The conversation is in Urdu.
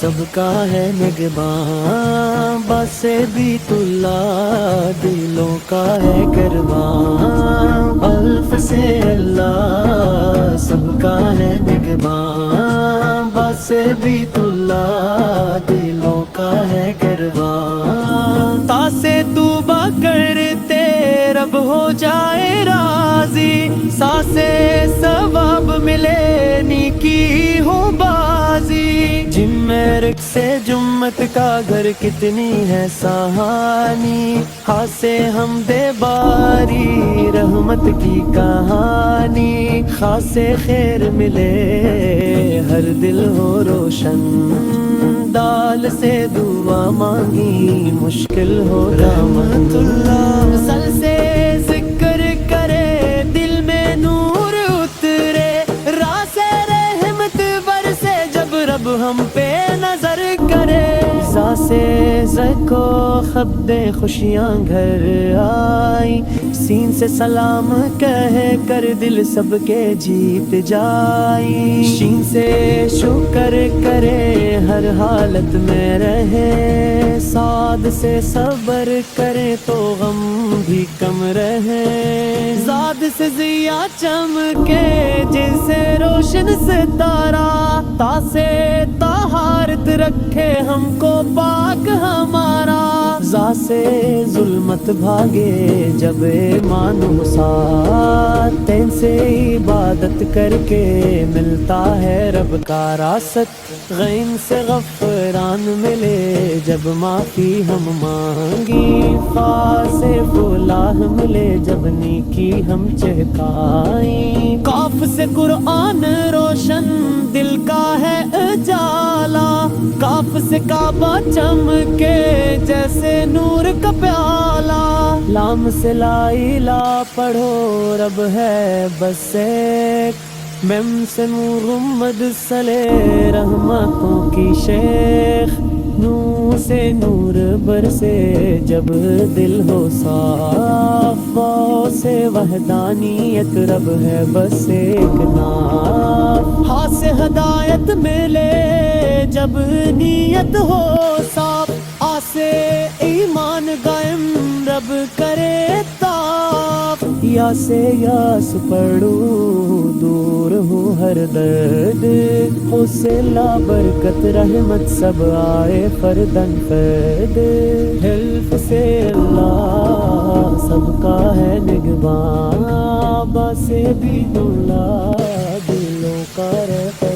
سب کا ہے نگہباں، بس بیت اللہ دلوں کا ہے قربان، الف سے اللہ سب کا ہے نگہباں، بس بیت اللہ دلوں کا ہے قربان، تا سے توبہ کرتے رب ہو جائے راضی، ساسے ثواب ملے نیکی ہو بازی، جن میں رک سے جمت کا گھر کتنی ہے سہانی، ہاتھ سے ہم دے باری رحمت کی کہانی، خاص خیر ملے ہر دل ہو روشن، دال سے دعا مانگی مشکل ہو رحمت اللہ، سل سے ذکر کرے دل میں نور اترے، راہ سے رحمت برسے جب رب ہم پہ نظر کرے، سا سے زکو خبد خوشیاں گھر آئی، سین سے سلام کہہ کر دل سب کے جیت جائی، شین سے شکر کرے ہر حالت میں رہے، صاد سے صبر کرے تو غم بھی کم رہے، زاد سے ضیا چمکے جیسے روشن ستارہ، تا سے طہارت رکھے ہم کو پاک ہمارا، زا سے ظلمت بھاگے جب ایمان و ساتھ، تین سے عبادت کر کے ملتا ہے رب کا راست، غین سے غفران ملے جب معافی ہم مانگی، فا سے فلاح ملے جب نیکی ہم چہکائیں، کاف سے قرآن روشن دل کا ہے اجالا، کاف سے کعبہ چمکے جیسے نور کا پیالہ، لام سے لا الہ پڑھو رب ہے بس ایک، میم سے محمد صلی رحمتوں کی شیخ، نور سے نور برسے جب دل ہو صاف، واو سے وحدانیت رب ہے بس ایک نام، ہاں سے ہدایت ملے جب نیت ہو صاف، آ سے ایمان قائم رب کرے طاف، یا سے یاس پڑھو دور ہو ہر درد، ہو سے لا برکت رحمت سب آئے فردن فرد، حلف سے اللہ سب کا ہے نگہباں، بس بیت اللہ دلوں کا رہتا